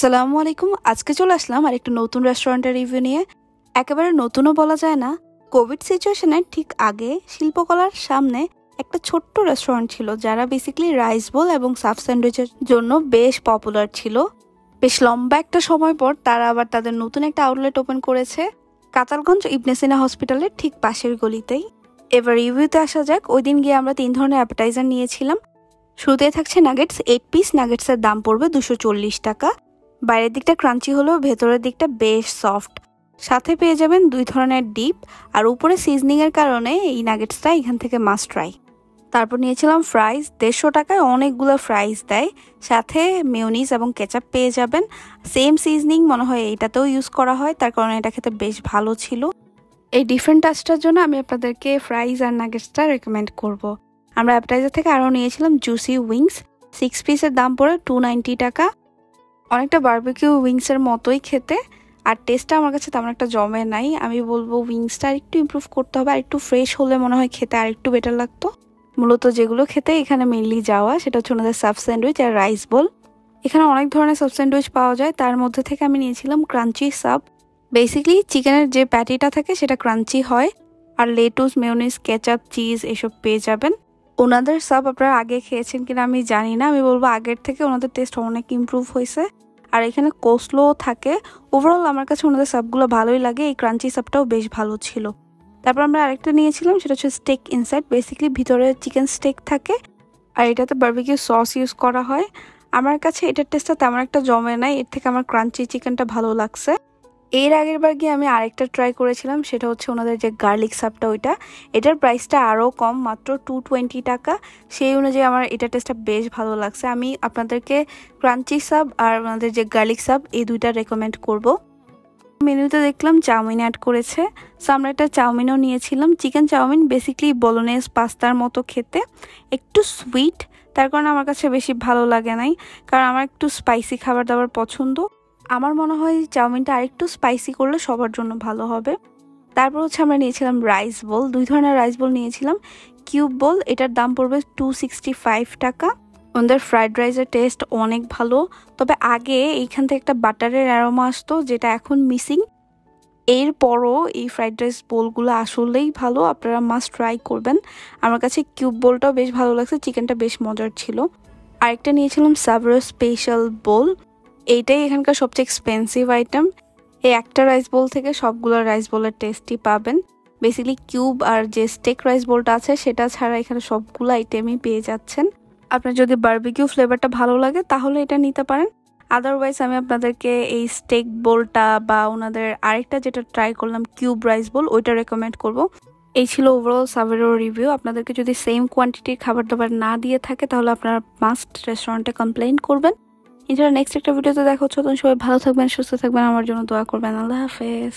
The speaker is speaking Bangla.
আসসালামু আলাইকুম। আজকে চলে আসলাম আর একটা নতুন রেস্টুরেন্টের রিভিউ নিয়ে। একেবারে নতুনও বলা যায় না। কোভিড সিচুয়েশনের ঠিক আগে শিল্পকলার সামনে একটা ছোট্ট রেস্টুরেন্ট ছিল, যারা বেসিক্যালি রাইস বোল এবং সাব স্যান্ডউইচের জন্য বেশ পপুলার ছিল। বেশ লম্বা একটা সময় পর তারা আবার তাদের নতুন একটা আউটলেট ওপেন করেছে কাতালগঞ্জ ইবনে সিনা হসপিটালের ঠিক পাশের গলিতেই। এবার রিভিউতে আসা যাক। ওই দিন গিয়ে আমরা 3 ধরনের অ্যাপেটাইজার নিয়েছিলাম। শুরুতে থাকছে নাগেটস, 8 পিস নাগেটসের দাম পড়বে 240 টাকা। বাইরের দিকটা ক্রাঞ্চি হলেও ভেতরের দিকটা বেশ সফট। সাথে পেয়ে যাবেন 2 ধরনের ডিপ, আর উপরে সিজনিং এর কারণে এই নাগেটসটা এখান থেকে মাস্ট ট্রাই। তারপর নিয়েছিলাম ফ্রাইজ, 150 টাকায় অনেকগুলো ফ্রাইজ দেয়, সাথে মেয়োনিজ এবং কেচাপ পেয়ে যাবেন। সেম সিজনিং মনে হয় এইটাতেও ইউজ করা হয়, তার কারণে এটা খেতে বেশ ভালো ছিল। এই ডিফারেন্ট টাচটার জন্য আমি আপনাদেরকে ফ্রাইজ আর নাগেটসটা রেকমেন্ড করব। আমরা অ্যাপেটাইজার থেকে আরও নিয়েছিলাম জুসি উইংস, 6 পিসের দাম পড়ে 290 টাকা। অনেকটা বারবিকিউ উইংসের মতোই খেতে, আর টেস্টটা আমার কাছে তেমন একটা জমে নাই। আমি বলবো উইংসটা আর একটু ইমপ্রুভ করতে হবে, আর একটু ফ্রেশ হলে মনে হয় খেতে আর একটু বেটার লাগতো। মূলত যেগুলো খেতে এখানে মেনলি যাওয়া সেটা হচ্ছে ওনাদের সাব স্যান্ডউইচ আর রাইস বোল। এখানে অনেক ধরনের সাব স্যান্ডউইচ পাওয়া যায়, তার মধ্যে থেকে আমি নিয়েছিলাম ক্রাঞ্চি সাব। বেসিক্যালি চিকেনের যে প্যাটিটা থাকে সেটা ক্রাঞ্চি হয়, আর লেটুস, মেয়োনিজ, কেচাপ, চিজ এসব পেয়ে যাবেন। ওনাদের সাব আপনারা আগে খেয়েছেন কিনা আমি জানি না, আমি বলবো আগের থেকে ওনাদের টেস্ট অনেক ইমপ্রুভ হয়েছে। আর এখানে কোসলো থাকে। ওভারঅল আমার কাছে ওনাদের সাবগুলো ভালোই লাগে, এই ক্রাঞ্চি সাবটাও বেশ ভালো ছিল। তারপর আমরা আরেকটা নিয়েছিলাম, সেটা হচ্ছে স্টেক ইনসাইড। বেসিক্যালি ভিতরে চিকেন স্টেক থাকে, আর এটাতে বারবিকিউ সস ইউজ করা হয়। আমার কাছে এটার টেস্টটা তেমন একটা জমে নাই, এর থেকে আমার ক্রাঞ্চি চিকেনটা ভালো লাগছে। এর আগের বার গিয়ে আমি আরেকটা ট্রাই করেছিলাম, সেটা হচ্ছে ওনাদের যে গার্লিক সাবটা, ওইটা এটার প্রাইসটা আরও কম, মাত্র 220 টাকা। সেই অনুযায়ী আমার এটা টেস্টটা বেশ ভালো লাগছে। আমি আপনাদেরকে ক্রাঞ্চি সাব আর ওনাদের যে গার্লিক সাব এই দুইটা রেকমেন্ড করব। মেনুতে দেখলাম চাউমিন অ্যাড করেছে, সো আমরা একটা চাউমিনও নিয়েছিলাম। চিকেন চাউমিন বেসিক্যালি বলোনেজ পাস্তার মতো খেতে, একটু সুইট, তার কারণে আমার কাছে বেশি ভালো লাগে নাই, কারণ আমার একটু স্পাইসি খাবার দাবার পছন্দ। আমার মনে হয় চাউমিনটা আরেকটু স্পাইসি করলে সবার জন্য ভালো হবে। তারপর হচ্ছে আমরা নিয়েছিলাম রাইস বোল, 2 ধরনের রাইস বোল নিয়েছিলাম। কিউব বোল, এটার দাম পড়বে 265 টাকা। ওদের ফ্রাইড রাইসের টেস্ট অনেক ভালো, তবে আগে এইখান থেকে একটা বাটারের অ্যারোমা আসতো, যেটা এখন মিসিং। এরপরও এই ফ্রাইড রাইস বোলগুলো আসলেই ভালো, আপনারা মাস্ট ট্রাই করবেন। আমার কাছে কিউব বোলটাও বেশ ভালো লাগছে, চিকেনটা বেশ মজার ছিল। আরেকটা নিয়েছিলাম সাভারো স্পেশাল বোল, এইটাই এখানকার সবচেয়ে এক্সপেন্সিভ আইটেম। এই একটা রাইস বোল থেকে সবগুলো রাইস বোলের টেস্টই পাবেন। বেসিক্যালি কিউব আর যে স্টেক রাইস বোলটা আছে সেটা ছাড়া এখানে সবগুলো আইটেমই পেয়ে যাচ্ছেন। আপনার যদি বারবিকিউ ফ্লেভারটা ভালো লাগে তাহলে এটা নিতে পারেন। আদারওয়াইজ আমি আপনাদেরকে এই স্টেক বোলটা বা ওনাদের আরেকটা যেটা ট্রাই করলাম কিউব রাইস বোল, ওইটা রেকমেন্ড করব। এই ছিল ওভারঅল সাভারো রিভিউ। আপনাদেরকে যদি সেম কোয়ান্টিটির খাবার দাবার না দিয়ে থাকে তাহলে আপনারা মাস্ট রেস্টুরেন্টে কমপ্লেইন করবেন। এছাড়া নেক্সট একটা ভিডিওতে দেখা হচ্ছে। তখন সবাই ভালো থাকবেন, সুস্থ থাকবেন, আমার জন্য দোয়া করবেন। আল্লাহ হাফেজ।